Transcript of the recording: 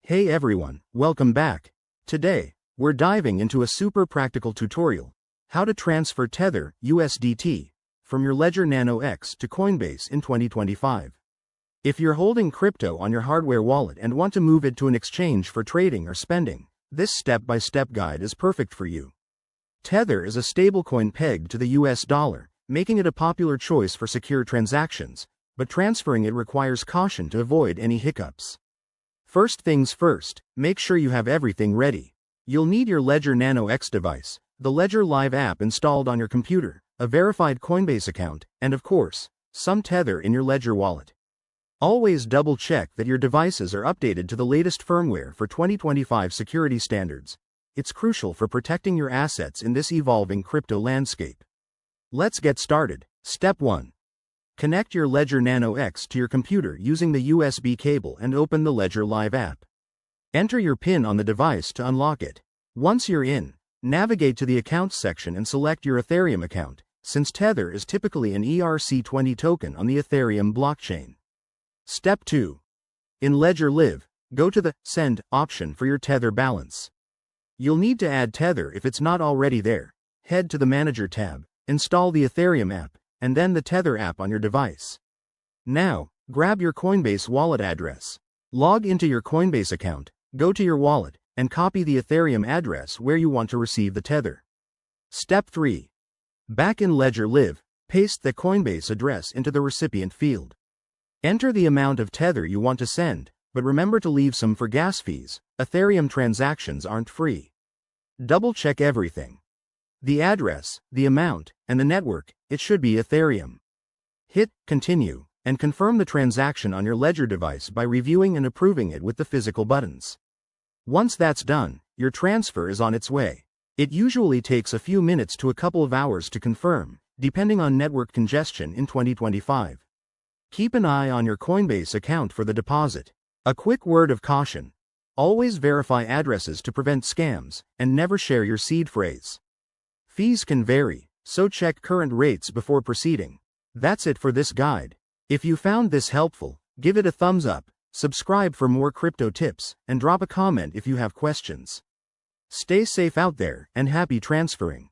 Hey everyone, welcome back. Today, we're diving into a super practical tutorial, how to transfer Tether USDT from your Ledger Nano X to Coinbase in 2025. If you're holding crypto on your hardware wallet and want to move it to an exchange for trading or spending, this step-by-step guide is perfect for you. Tether is a stablecoin pegged to the US dollar, making it a popular choice for secure transactions, but transferring it requires caution to avoid any hiccups. First things first, make sure you have everything ready. You'll need your Ledger Nano X device, the Ledger Live app installed on your computer, a verified Coinbase account, and of course, some Tether in your Ledger wallet. Always double-check that your devices are updated to the latest firmware for 2025 security standards. It's crucial for protecting your assets in this evolving crypto landscape. Let's get started. Step 1. Connect your Ledger Nano X to your computer using the USB cable and open the Ledger Live app. Enter your PIN on the device to unlock it. Once you're in, navigate to the Accounts section and select your Ethereum account, since Tether is typically an ERC20 token on the Ethereum blockchain. Step 2. In Ledger Live, go to the Send option for your Tether balance. You'll need to add Tether if it's not already there. Head to the Manager tab, install the Ethereum app, and then the Tether app on your device. Now, grab your Coinbase wallet address. Log into your Coinbase account, go to your wallet, and copy the Ethereum address where you want to receive the Tether. Step 3. Back in Ledger Live, paste the Coinbase address into the recipient field. Enter the amount of Tether you want to send, but remember to leave some for gas fees. Ethereum transactions aren't free. Double-check everything. The address, the amount, and the network, it should be Ethereum. Hit Continue, and confirm the transaction on your Ledger device by reviewing and approving it with the physical buttons. Once that's done, your transfer is on its way. It usually takes a few minutes to a couple of hours to confirm, depending on network congestion in 2025. Keep an eye on your Coinbase account for the deposit. A quick word of caution. Always verify addresses to prevent scams, and never share your seed phrase. Fees can vary, so check current rates before proceeding. That's it for this guide. If you found this helpful, give it a thumbs up, subscribe for more crypto tips, and drop a comment if you have questions. Stay safe out there, and happy transferring.